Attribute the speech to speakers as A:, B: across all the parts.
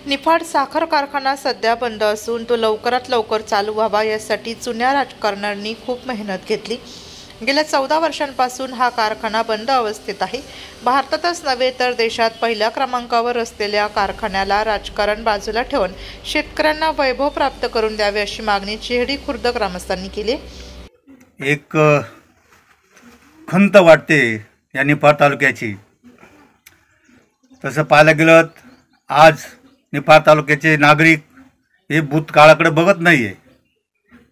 A: निफाड साखर कारखाना सध्या बंद असून तो लवकरात लवकर चालू व्हावा यासाठी जुन्या राजकारण्यांनी खूप मेहनत घेतली। गेल्या 14 वर्षांपासून हा कारखाना बंद अवस्थेत आहे। भारतातच नव्हे तर देशात पहिल्या क्रमांकावर असलेल्या कारखान्याला राजकारण बाजूला ठेवून शेतकऱ्यांना वैभव प्राप्त करून द्यावे अशी मागणी चेहडी खुर्द ग्रामस्थांनी केली।
B: एक खंत वाटते या निफाड तालुक्याची। तसं पाहायला गेलं आज निफाड तालुक्याचे नागरिक हे भूतकाळाकडे बघत नाही आहे,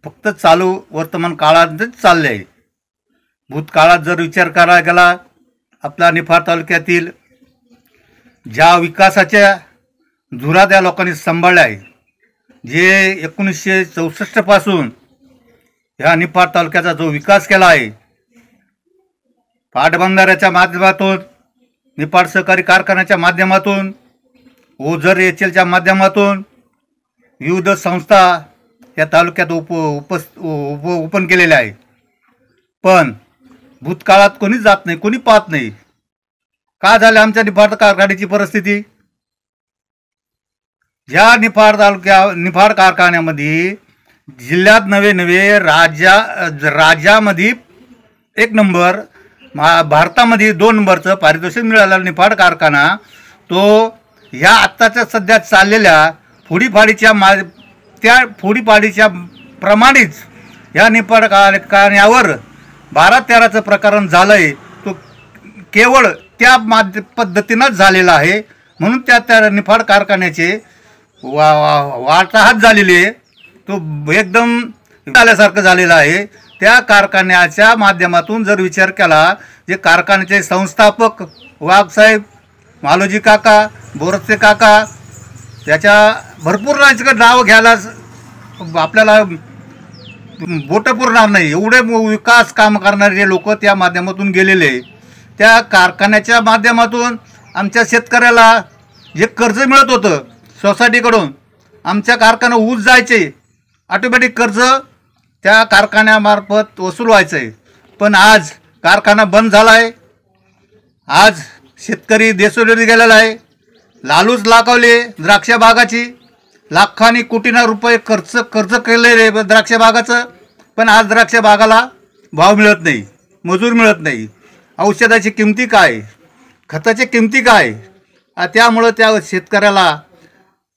B: फक्त चालू वर्तमान काळातच चालले आहे। भूतकाळात जर विचार करायला गेला आपला निफाड तालुक्यातील ज्या विकासाच्या धुरा त्या लोकांनी सांभाळल्या आहे, जे 1964 पासून ह्या निफाड तालुक्याचा जो विकास केला आहे, पाटबंधाऱ्याच्या माध्यमातून, निफाड सहकारी कारखान्याच्या माध्यमातून, ओझर एचएलच्या माध्यमातून विविध संस्था या तालुक्यात ओपन केलेल्या आहे। पण भूतकाळात कोणीच जात नाही, कोणी पाहत नाही। का झाले आमच्या निफाड कारखान्याची परिस्थिती? ज्या निफाड कारखान्यामध्ये जिल्ह्यात नवे राज्यामध्ये 1 नंबर, भारतामध्ये 2 नंबरचं पारितोषिक मिळालेला निफाड कारखाना, तो ह्या आत्ताच्या सध्या चाललेल्या फोडीपाडीच्या प्रमाणेच ह्या निफाड कारखान्यावर 12-13चं प्रकरण झालं आहे। तो केवळ त्या पद्धतीनंच झालेला आहे, म्हणून त्या निफाड कारखान्याचे वाटाघाट झालेली आहे, तो एकदम झाल्यासारखं झालेला आहे। त्या कारखान्याच्या माध्यमातून जर विचार केला, जे कारखान्याचे संस्थापक वाघसाहेब, मालोजी काका, बोरसे काका, त्याच्या भरपूर नाव घ्यायला आपल्याला बोट पुरणार नाही, एवढे विकास काम करणारे लोक त्या माध्यमातून गेलेले। त्या कारखान्याच्या माध्यमातून आमच्या शेतकऱ्याला जे कर्ज मिळत होतं सोसायटीकडून, आमच्या कारखाना ऊस जायचे, ऑटोमॅटिक कर्ज त्या कारखान्यामार्फत वसूल व्हायचं आहे। पण आज कारखाना बंद झाला आहे। आज शेतकरी देशोधडी गेलेला आहे। लालूच लागावले द्राक्ष बागाची, लाखांनी कोटींना रुपये कर्ज केले द्राक्ष बागाचं, पण आज द्राक्ष बागाला भाव मिळत नाही, मजूर मिळत नाही, औषधाची किमती काय, खताची किमती काय, त्यामुळं त्या शेतकऱ्याला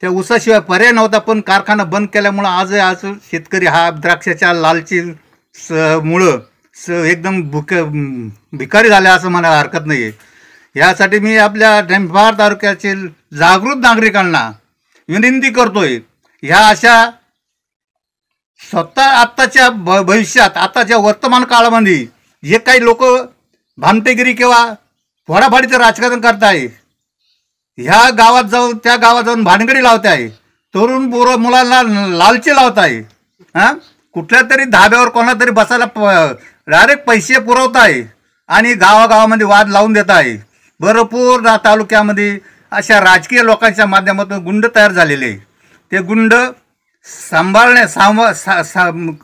B: त्या ऊसाशिवाय पर्याय नव्हता। पण कारखाना बंद केल्यामुळं आज शेतकरी हा द्राक्षाच्या लालची मुळं एकदम भिकारी झाले असं म्हणायला हरकत नाही आहे। यासाठी मी आपल्या निफाड तालुक्यातील जागृत नागरिकांना विनंती करतोय, ह्या अशा स्वतः आत्ताच्या भविष्यात, आताच्या वर्तमान काळामध्ये जे काही लोक भामटेगिरी किंवा फोडाफाडीचं राजकारण करताय, ह्या गावात जाऊन त्या गावात जाऊन भानगडी लावत आहे, तरुण मुलांना लालची लावत आहे, कुठल्या तरी धाब्यावर कोणाला तरी बसायला डायरेक्ट पैसे पुरवत आहे आणि गावागावामध्ये वाद लावून देत आहे। भरपूर तालुक्यामध्ये अशा राजकीय लोकांच्या माध्यमातून गुंड तयार झालेले, ते गुंड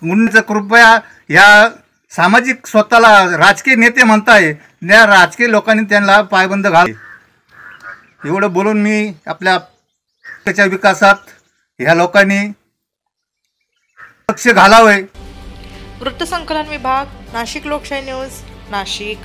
B: गुंडचं कृपया या सामाजिक स्वतःला राजकीय नेते म्हणताय, त्या राजकीय लोकांनी त्यांना पायबंद घाल। एवढं बोलून मी आपल्या त्याच्या विकासात ह्या लोकांनी लक्ष घालावे।
A: वृत्तसंकलन विभाग, नाशिक लोकशाही न्यूज, नाशिक।